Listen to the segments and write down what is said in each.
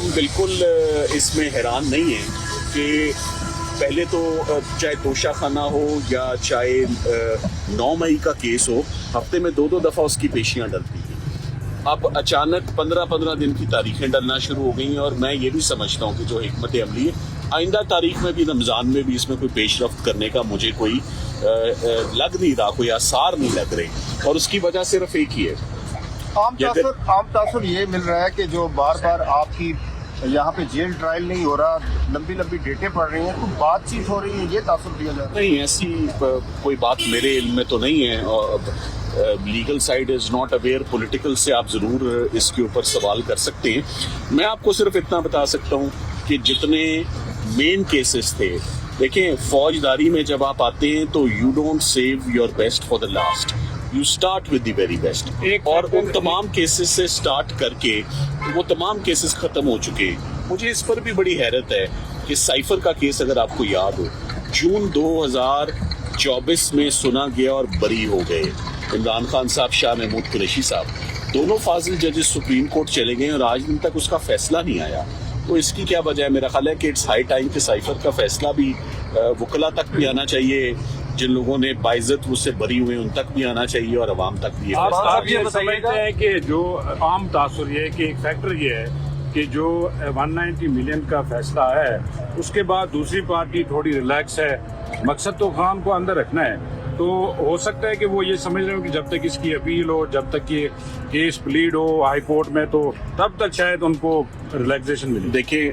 हम बिल्कुल इसमें हैरान नहीं हैं कि पहले तो चाहे तोशा खाना हो या चाहे 9 मई का केस हो, हफ्ते में 2-2 दफ़ा उसकी पेशियां डलती थी। अब अचानक 15-15 दिन की तारीखें डलना शुरू हो गई हैं, और मैं ये भी समझता हूँ कि जो हिकमत अमली है, आइंदा तारीख में भी रमज़ान में भी इसमें कोई पेशरफ्त करने का मुझे कोई लग नहीं रहा, कोई आसार नहीं लग रहे, और उसकी वजह सिर्फ एक ही है। आम तासुर ये मिल रहा है कि जो बार बार आपकी यहाँ पे जेल ट्रायल नहीं हो रहा, लंबी लंबी डेटें पड़ रही हैं, तो बातचीत हो रही है, ये तासुर दिया जा रहा है। नहीं, ऐसी कोई बात मेरे इल्म में तो नहीं है। Legal side is not aware, political से आप ज़रूर इसके ऊपर सवाल कर सकते हैं। मैं आपको सिर्फ इतना बता सकता हूँ कि जितने मेन केसेस थे, देखें फौजदारी में जब आप आते हैं तो you don't save your best for the last, you start with the very best. और उन तमाम केसेस से स्टार्ट करके वो तमाम केसेस खत्म हो चुके हैं। मुझे इस पर भी बड़ी हैरत है कि साइफर का केस अगर आपको याद हो, जून 2024 में सुना गया और बरी हो गए इमरान खान साहब, शाह महमूद कुरैशी साहब, दोनों फाजिल जजेस सुप्रीम कोर्ट चले गए और आज दिन तक उसका फैसला नहीं आया। तो इसकी क्या वजह है? मेरा ख्याल है कि इट्स हाई टाइम कि साइफर का फैसला भी वकला तक भी आना चाहिए, जिन लोगों ने बाइज्जत उससे बरी हुए उन तक भी आना चाहिए और अवाम तक भी। आप ये समझते हैं कि जो आम तासुर ये कि एक फैक्टर ये है कि जो 190 मिलियन का फैसला है, उसके बाद दूसरी पार्टी थोड़ी रिलैक्स है, मकसद तो खान को अंदर रखना है, तो हो सकता है कि वो ये समझ रहे हो कि जब तक इसकी अपील हो, जब तक ये केस प्लीड हो हाई कोर्ट में, तो तब तक शायद उनको रिलैक्सेशन मिले। देखिए,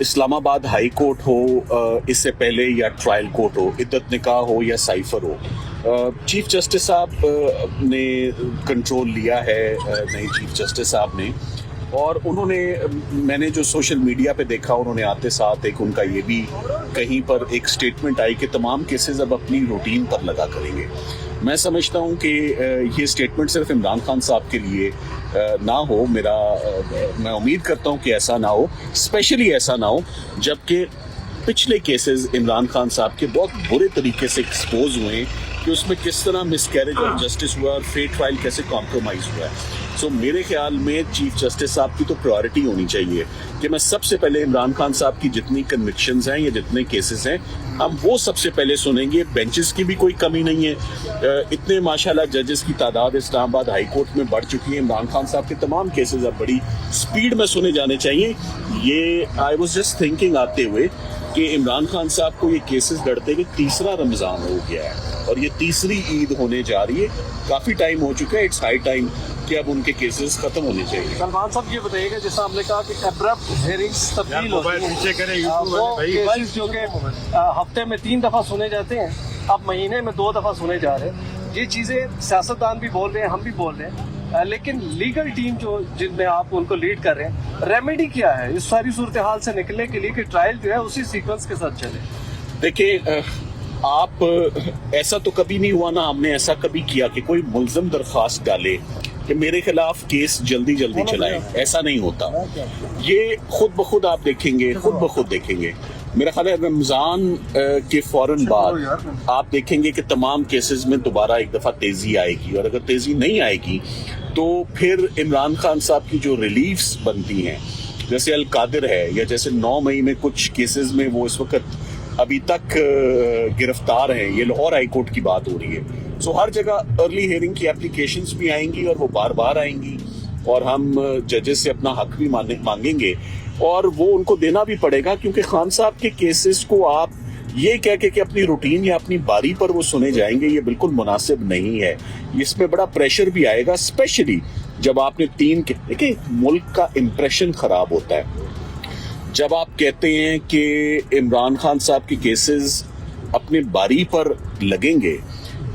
इस्लामाबाद हाई कोर्ट हो, इससे पहले या ट्रायल कोर्ट हो, इद्दत निकाह हो या साइफर हो, चीफ जस्टिस साहब ने कंट्रोल लिया है, नए चीफ जस्टिस साहब ने, और उन्होंने, मैंने जो सोशल मीडिया पे देखा, उन्होंने आते साथ एक उनका ये भी कहीं पर एक स्टेटमेंट आई कि तमाम केसेस अब अपनी रूटीन पर लगा करेंगे। मैं समझता हूँ कि ये स्टेटमेंट सिर्फ इमरान खान साहब के लिए ना हो, मैं उम्मीद करता हूँ कि ऐसा ना हो, स्पेशली ऐसा ना हो जबकि पिछले केसेस इमरान खान साहब के बहुत बुरे तरीके से एक्सपोज हुए हैं कि उसमें किस तरह मिसकैरेज ऑफ जस्टिस हुआ और फेयर ट्रायल कैसे कॉम्प्रोमाइज हुआ है। सो मेरे ख्याल में चीफ जस्टिस साहब की तो प्रायोरिटी होनी चाहिए कि मैं सबसे पहले इमरान खान साहब की जितनी कन्विक्शंस हैं या जितने केसेस हैं, हम वो सबसे पहले सुनेंगे। बेंचेस की भी कोई कमी नहीं है, इतने माशाल्लाह जजेस की तादाद इस्लामाबाद हाई कोर्ट में बढ़ चुकी है। इमरान खान साहब के तमाम केसेस अब बड़ी स्पीड में सुने जाने चाहिए। ये आई वाज जस्ट थिंकिंग आते हुए कि इमरान खान साहब को ये केसेस लड़ते हुए तीसरा रमज़ान हो गया है और ये तीसरी ईद होने जा रही है। काफ़ी टाइम हो चुका है, इट्स हाई टाइम कि अब उनके केसेस खत्म होने चाहिए। सलमान साहब ये बताइएगा, जैसा हमने कहा कि अब्रप्ट हेयरिंग्स तब्दील होती हैं, वो केसेस जो कि हफ्ते में 3 दफ़ा सुने जाते हैं, अब महीने में 2 दफ़ा सुने जा रहे हैं। ये चीज़ें सियासतदान भी बोल रहे हैं, हम भी बोल रहे हैं, लेकिन लीगल टीम जो जिनमें आप उनको लीड कर रहे हैं, रेमेडी क्या है इस सारी सूरत हाल से निकलने के लिए कि ट्रायल जो है उसी सीक्वेंस के साथ चले? देखिए, आप ऐसा तो कभी नहीं हुआ ना, हमने ऐसा कभी किया कि कोई मुल्ज़िम दरख्वास्त डाले कि मेरे खिलाफ केस जल्दी जल्दी चलाएं, ऐसा नहीं होता। ये खुद ब खुद आप देखेंगे, खुद ब खुद देखेंगे। मेरा ख्याल है रमज़ान के फौरन बाद आप देखेंगे कि तमाम केसेस में दोबारा एक दफ़ा तेज़ी आएगी, और अगर तेज़ी नहीं आएगी तो फिर इमरान खान साहब की जो रिलीफ्स बनती हैं, जैसे अल कादिर है, या जैसे 9 मई में कुछ केसेस में वो इस वक्त अभी तक गिरफ्तार हैं, ये लाहौर हाई कोर्ट की बात हो रही है। सो हर जगह अर्ली हियरिंग की एप्लीकेशंस भी आएंगी और वो बार बार आएंगी, और हम जजेस से अपना हक भी मांगेंगे, और वो उनको देना भी पड़ेगा, क्योंकि खान साहब के केसेस को आप ये कह के कि अपनी रूटीन या अपनी बारी पर वो सुने जाएंगे, ये बिल्कुल मुनासिब नहीं है। इसमें बड़ा प्रेशर भी आएगा, स्पेशली जब आपने देखिए मुल्क का इम्प्रेशन खराब होता है जब आप कहते हैं कि इमरान खान साहब के केसेस अपने बारी पर लगेंगे।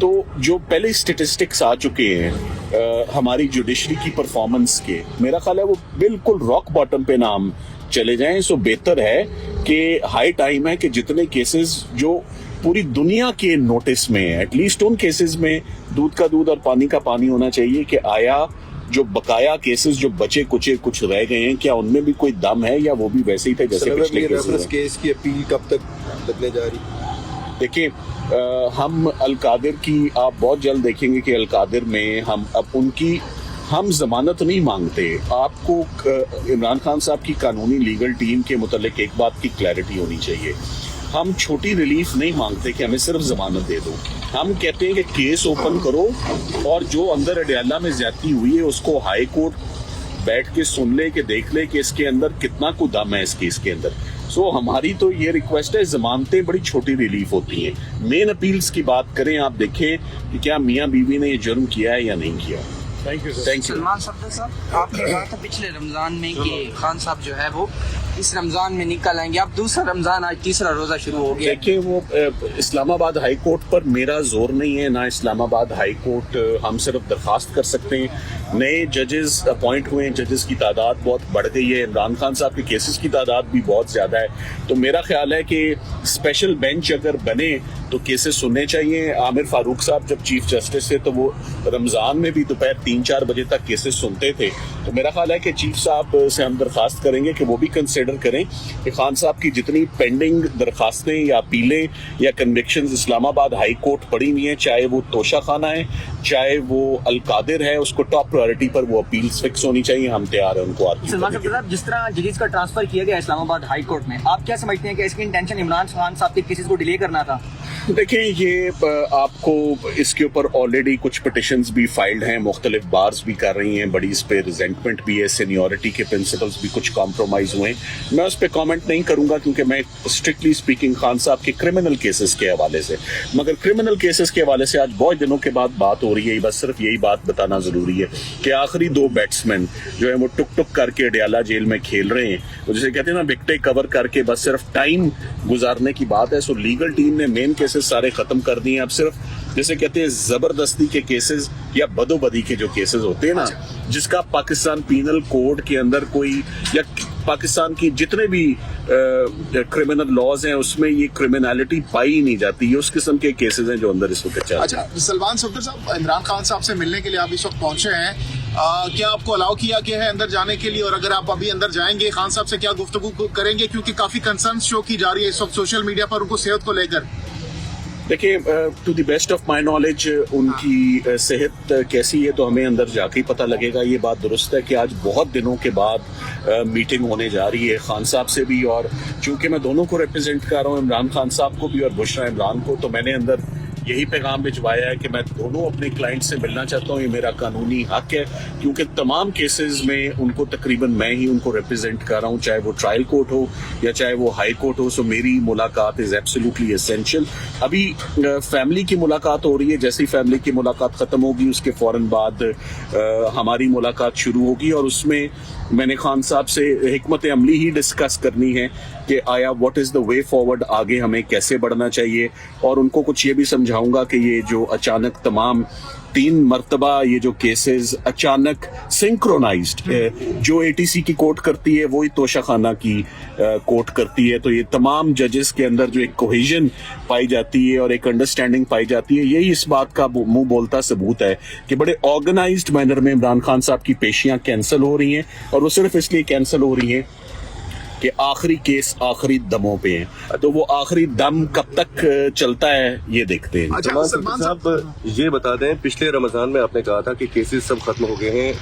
तो जो पहले स्टेटिस्टिक्स आ चुके हैं हमारी जुडिशरी की परफॉर्मेंस के, मेरा ख्याल है वो बिल्कुल रॉक बॉटम पे ना हम चले जाएं। सो बेहतर है कि हाई टाइम है कि जितने केसेस जो पूरी दुनिया के नोटिस में है, एटलीस्ट उन केसेस में दूध का दूध और पानी का पानी होना चाहिए कि आया जो बकाया केसेस जो बचे कुचे कुछ रह गए हैं, क्या उनमें भी कोई दम है या वो भी वैसे ही थे जैसे पिछले केस की अपील कब तक लगने जा रही? देखिए, हम अल कादिर की आप बहुत जल्द देखेंगे कि अल कादिर में हम अब उनकी हम जमानत नहीं मांगते। आपको इमरान खान साहब की कानूनी लीगल टीम के मुतालिक एक बात की क्लैरिटी होनी चाहिए। हम छोटी रिलीफ नहीं मांगते कि हमें सिर्फ जमानत दे दो। हम कहते हैं कि केस ओपन करो और जो अंदर अडयाला में ज्यादती हुई है उसको हाई कोर्ट बैठ के सुन ले, कि देख ले कि इसके अंदर कितना को दम है इस केस के अंदर। सो हमारी तो ये रिक्वेस्ट है, जमानतें बड़ी छोटी रिलीफ होती हैं। मेन अपील्स की बात करें, आप देखें कि क्या मियाँ बीवी ने ये जुर्म किया है या नहीं किया। Thank you thank you. Salman Safdar साहब, आपने कहा था पिछले रमजान में कि खान साहब जो है वो इस रमजान में निकल आएंगे। अब दूसरा रमजान, आज तीसरा रोजा शुरू हो गया। देखिए, वो इस्लामाबाद हाई कोर्ट पर मेरा जोर नहीं है, ना इस्लामाबाद हाई कोर्ट। हम सिर्फ दरखास्त कर सकते हैं। नए जजेस अपॉइंट हुए हैं, जजेस की तादाद बहुत बढ़ गई है। इमरान खान साहब के केसेस की तादाद भी बहुत ज़्यादा है। तो मेरा ख्याल है कि स्पेशल बेंच अगर बने तो केसेस सुनने चाहिए। आमिर फारूक साहब जब चीफ जस्टिस थे तो वो रमज़ान में भी दोपहर 3-4 बजे तक केसेस सुनते थे। तो मेरा ख्याल है कि चीफ साहब से हम दरखास्त करेंगे कि वो भी कंसिडर करें कि खान साहब की जितनी पेंडिंग दरखास्तें या अपीलें या कन्विक्शंस इस्लामाबाद हाई कोर्ट पड़ी हुई हैं, चाहे वो तोशा खाना है, चाहे वो अलकादिर है, उसको टॉप प्रायोरिटी पर वो अपील्स फिक्स होनी चाहिए। हम तैयार हैं उनको आगे। सलमान साहब, जिस तरह जजेस का ट्रांसफर किया गया इस्लामाबाद हाई कोर्ट में, आप क्या समझते हैं कि इसकी इंटेंशन इमरान खान साहब के केसेस को डिले करना था? देखिए, ये आपको इसके ऊपर ऑलरेडी कुछ पिटिशंस भी फाइल्ड हैं, मुख्तलिफ बार्स भी कर रही हैं, बड़ी इस पे रिजेंटमेंट भी है, सीनियरिटी के प्रिंसिपल्स भी कुछ कॉम्प्रोमाइज हुए हैं। मैं उस पर कमेंट नहीं करूंगा क्योंकि मैं स्ट्रिक्टली स्पीकिंग खान साहब के क्रिमिनल केसेस के हवाले से, मगर क्रिमिनल केसेस के हवाले से आज बहुत दिनों के बाद बात हो रही है। बस सिर्फ यही बात बताना जरूरी है कि आखिरी 2 बैट्समैन जो है वो टुक टुक करके अडयाला जेल में खेल रहे हैं, वो जिसे कहते हैं ना विकेटें कवर करके बस सिर्फ टाइम गुजारने की बात है। सो लीगल टीम ने मेन केसेस सारे खत्म कर दिए। अब सिर्फ जैसे कहते हैं जबरदस्ती के केसेस या बदोबदी के जो केसेस होते हैं ना, जिसका पाकिस्तान पीनल कोड के अंदर कोई या पाकिस्तान की जितने भी क्रिमिनल लॉज हैं उसमें ये क्रिमिनलिटी पाई ही नहीं जाती। ये उस किस्म के केसेस हैं जो अंदर इस वक्त चल रहे हैं। अच्छा, सलमान सफदर साहब, इमरान खान साहब से मिलने के लिए आप इस वक्त पहुंचे हैं, क्या आपको अलाउ किया गया है अंदर जाने के लिए? और अगर आप अभी अंदर जाएंगे, खान साहब से क्या गुफ्तगू करेंगे? क्योंकि काफी कंसर्न शो की जा रही है इस वक्त सोशल मीडिया पर उनको सेहत को लेकर। देखिए, to the best of my knowledge उनकी सेहत कैसी है तो हमें अंदर जाके ही पता लगेगा। ये बात दुरुस्त है कि आज बहुत दिनों के बाद मीटिंग होने जा रही है खान साहब से भी, और चूंकि मैं दोनों को रिप्रेजेंट कर रहा हूँ, इमरान खान साहब को भी और बुशरा इमरान को, तो मैंने अंदर यही पैगाम भिजवाया है कि मैं दोनों अपने क्लाइंट से मिलना चाहता हूँ। ये मेरा कानूनी हक है क्योंकि तमाम केसेस में उनको तकरीबन मैं ही उनको रिप्रेजेंट कर रहा हूँ, चाहे वो ट्रायल कोर्ट हो या चाहे वो हाई कोर्ट हो। सो मेरी मुलाकात इज एब्सोल्युटली एसेंशियल। अभी फैमिली की मुलाकात हो रही है, जैसे ही फैमिली की मुलाकात ख़त्म होगी उसके फ़ौरन बाद हमारी मुलाकात शुरू होगी, और उसमें मैंने खान साहब से हिकमत अमली ही डिस्कस करनी है कि आया what is the way forward, आगे हमें कैसे बढ़ना चाहिए। और उनको कुछ ये भी समझाऊंगा कि ये जो अचानक तमाम 3 मरतबा ये जो केसेस अचानक सिंक्रोनाइज्ड जो एटीसी की कोर्ट करती है वही तोशा खाना की कोर्ट करती है, तो ये तमाम जजेस के अंदर जो एक कोहेजन पाई जाती है और एक अंडरस्टैंडिंग पाई जाती है, यही इस बात का मुंह बोलता सबूत है कि बड़े ऑर्गेनाइज्ड मैनर में इमरान खान साहब की पेशियां कैंसिल हो रही हैं, और वो सिर्फ इसलिए कैंसिल हो रही हैं कि आखिरी केस आखिरी दमों पे है। तो वो आखिरी दम कब तक चलता है ये देखते हैं। अच्छा, सलमान साहब ये बता दें, पिछले रमजान में आपने कहा था कि केसेस सब खत्म हो गए हैं,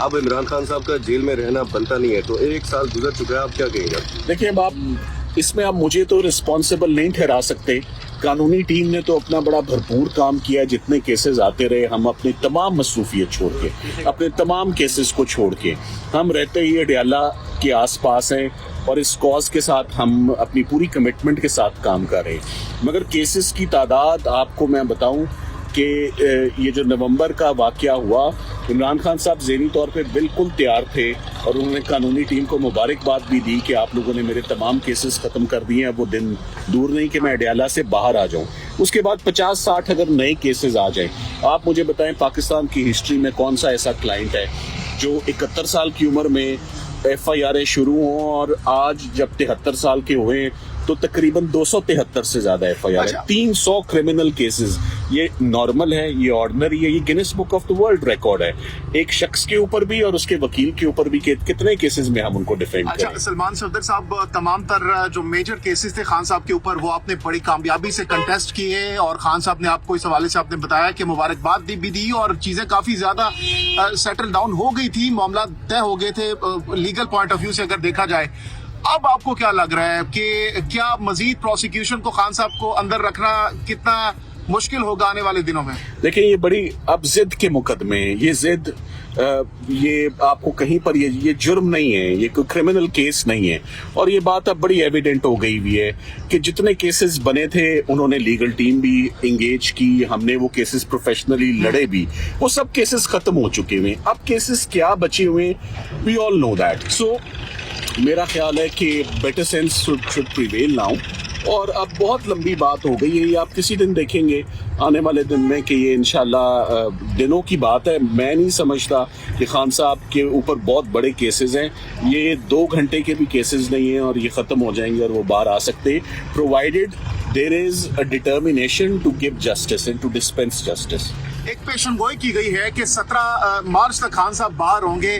अब इमरान खान साहब का जेल में रहना बनता नहीं है, तो 1 साल गुजर चुका है, आप क्या कहेंगे? देखिए, अब आप इसमें आप मुझे तो रिस्पॉन्सिबल नहीं ठहरा सकते। कानूनी टीम ने तो अपना बड़ा भरपूर काम किया, जितने केसेस आते रहे हम अपनी तमाम मसरूफियत छोड़ के, अपने तमाम केसेस को छोड़ के हम रहते ही अडयाला के आसपास हैं और इस कॉज के साथ हम अपनी पूरी कमिटमेंट के साथ काम कर रहे हैं। मगर केसेस की तादाद आपको मैं बताऊं कि ये जो नवंबर का वाकया हुआ, इमरान खान साहब ज़हनी तौर पे बिल्कुल तैयार थे और उन्होंने कानूनी टीम को मुबारकबाद भी दी कि आप लोगों ने मेरे तमाम केसेस ख़त्म कर दिए हैं, वो दिन दूर नहीं कि मैं अडयाला से बाहर आ जाऊं। उसके बाद 50-60 अगर नए केसेस आ जाएं, आप मुझे बताएं पाकिस्तान की हिस्ट्री में कौन सा ऐसा क्लाइंट है जो 71 साल की उम्र में FIR शुरू हों और आज जब 73 साल के हुए तो तकरीबन 273 से ज्यादा FIR है, 300 क्रिमिनल केसेस یہ نارمل ہے, یہ آرڈنری ہے, یہ grains book of the world record ہے ایک شخص کے اوپر بھی اور اس کے وکیل کے اوپر بھی کہ کتنے کیسز میں ہم ان کو ڈیفینڈ کریں. اچھا سلمان صفدر صاحب, تمام تر جو میجر کیسز تھے خان صاحب کے اوپر وہ آپ نے بڑی کامیابی سے کنٹیسٹ کیے, اور خان صاحب نے آپ کو اس حوالے سے آپ نے بتایا کہ مبارکباد بھی دی اور چیزیں کافی زیادہ سیٹل ڈاؤن ہو گئی تھی, معاملات طے ہو گئے تھے لیگل پوائنٹ آف ویو سے اگر دیکھا جائے. اب آپ کو کیا لگ رہا ہے کہ کیا مزید پروسیکیوشن کو خان صاحب کو اندر رکھنا کتنا مشکل ہوگا آنے والے دنوں میں؟ دیکھیں یہ بڑی اب ضد کے مقدمے ہیں, یہ ضد یہ آپ کو کہیں پر یہ جرم نہیں ہے, یہ کوئی کرمنل کیس نہیں ہے, اور یہ بات اب بڑی ایویڈنٹ ہو گئی ہوئی ہے کہ جتنے کیسز بنے تھے انہوں نے لیگل ٹیم بھی انگیج کی, ہم نے وہ کیسز پروفیشنلی لڑے بھی, وہ سب کیسز ختم ہو چکے ہوئے ہیں. اب کیسز کیا بچے ہوئے ہیں, وی آل نو دیٹ. سو میرا خیال ہے کہ better sense should prevail now, اور اب بہت لمبی بات ہو گئی ہے, یہ آپ کسی دن دیکھیں گے آنے والے دن میں کہ یہ انشاءاللہ دنوں کی بات ہے. میں نہیں سمجھتا کہ خان صاحب کے اوپر بہت بڑے کیسز ہیں, یہ 2 گھنٹے کے بھی کیسز نہیں ہیں اور یہ ختم ہو جائیں گے اور وہ باہر آ سکتے, provided there is a determination to give justice and to dispense justice. ایک پیشن گوئی کی گئی ہے کہ 17 مارچ تک خان صاحب باہر ہوں گے,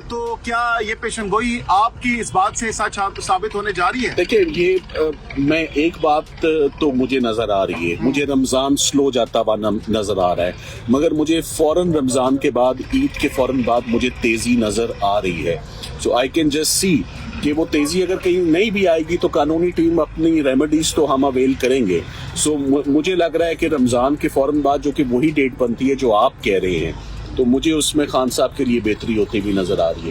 تو کیا یہ پیشن گوئی آپ کی اس بات سے سچ ثابت ہونے جا رہی ہے؟ دیکھیں یہ میں ایک بات تو مجھے نظر آ رہی ہے, مجھے رمضان سلو جاتا ہوا نظر آ رہا ہے, مگر مجھے فوراً رمضان کے بعد, عید کے فوراً بعد مجھے تیزی نظر آ رہی ہے. سو آئی کین جسٹ سی کہ وہ تیزی اگر کہیں نہیں بھی آئے گی تو قانونی ٹیم اپنی ریمیڈیز تو ہم اویل کریں گے. سو مجھے لگ رہا ہے کہ رمضان کے فوراً بعد جو کہ وہی ڈیٹ بنتی ہے جو آپ کہہ رہے ہیں, تو مجھے اس میں خان صاحب کے لیے بہتری ہوتی بھی نظر آ رہی ہے.